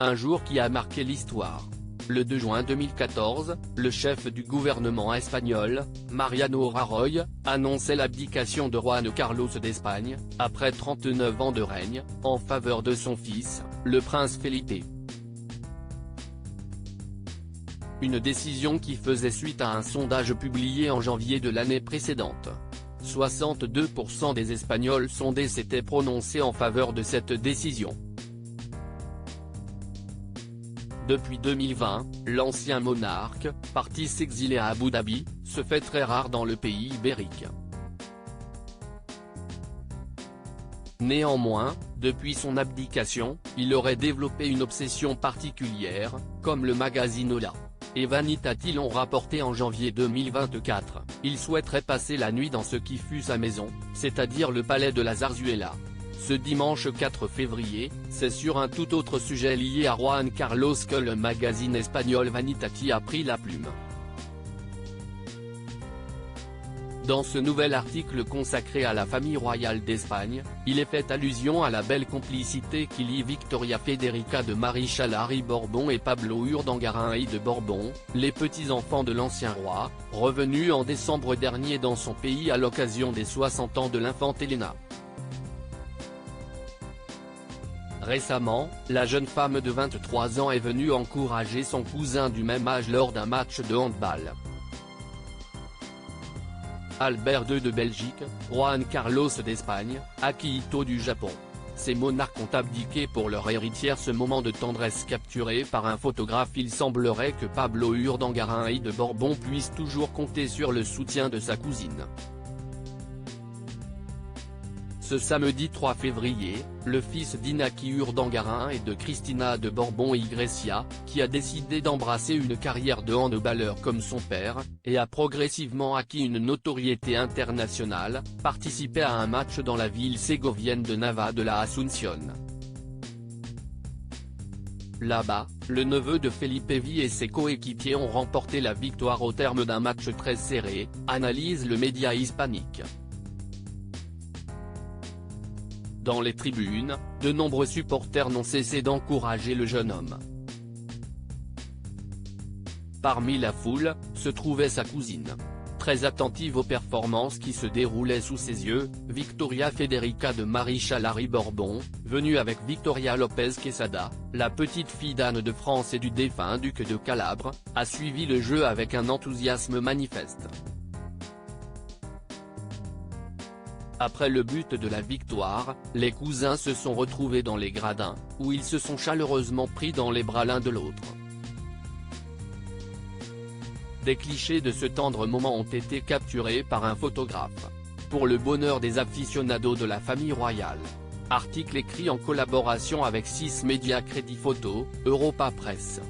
un jour qui a marqué l'histoire. Le 2 juin 2014, le chef du gouvernement espagnol, Mariano Rajoy, annonçait l'abdication de Juan Carlos d'Espagne, après 39 ans de règne, en faveur de son fils, le prince Felipe. Une décision qui faisait suite à un sondage publié en janvier de l'année précédente. 62% des Espagnols sondés s'étaient prononcés en faveur de cette décision. Depuis 2020, l'ancien monarque, parti s'exiler à Abu Dhabi, se fait très rare dans le pays ibérique. Néanmoins, depuis son abdication, il aurait développé une obsession particulière, comme le magazine Hola et Vanitati l'ont rapporté en janvier 2024, il souhaiterait passer la nuit dans ce qui fut sa maison, c'est-à-dire le palais de la Zarzuela. Ce dimanche 4 février, c'est sur un tout autre sujet lié à Juan Carlos que le magazine espagnol Vanitati a pris la plume. Dans ce nouvel article consacré à la famille royale d'Espagne, il est fait allusion à la belle complicité qui lie Victoria Federica de Maréchal Harry Borbon et Pablo Urdangarin I de Borbon, les petits-enfants de l'ancien roi, revenus en décembre dernier dans son pays à l'occasion des 60 ans de l'infante Elena. Récemment, la jeune femme de 23 ans est venue encourager son cousin du même âge lors d'un match de handball. Albert II de Belgique, Juan Carlos d'Espagne, Akihito du Japon. Ces monarques ont abdiqué pour leur héritière. Ce moment de tendresse capturé par un photographe. Il semblerait que Pablo Urdangarin I de Borbon puisse toujours compter sur le soutien de sa cousine. Ce samedi 3 février, le fils d'Inaki Urdangarin et de Cristina de Borbon y Grecia, qui a décidé d'embrasser une carrière de handballeur comme son père, et a progressivement acquis une notoriété internationale, participait à un match dans la ville ségovienne de Nava de la Asunción. Là-bas, le neveu de Felipe V et ses coéquipiers ont remporté la victoire au terme d'un match très serré, analyse le média hispanique. Dans les tribunes, de nombreux supporters n'ont cessé d'encourager le jeune homme. Parmi la foule, se trouvait sa cousine. Très attentive aux performances qui se déroulaient sous ses yeux, Victoria Federica de Maréchal Harry Borbon, venue avec Victoria Lopez Quesada, la petite fille d'Anne de France et du défunt duc de Calabre, a suivi le jeu avec un enthousiasme manifeste. Après le but de la victoire, les cousins se sont retrouvés dans les gradins, où ils se sont chaleureusement pris dans les bras l'un de l'autre. Des clichés de ce tendre moment ont été capturés par un photographe. Pour le bonheur des aficionados de la famille royale. Article écrit en collaboration avec 6 médias Crédit Photo, Europa Presse.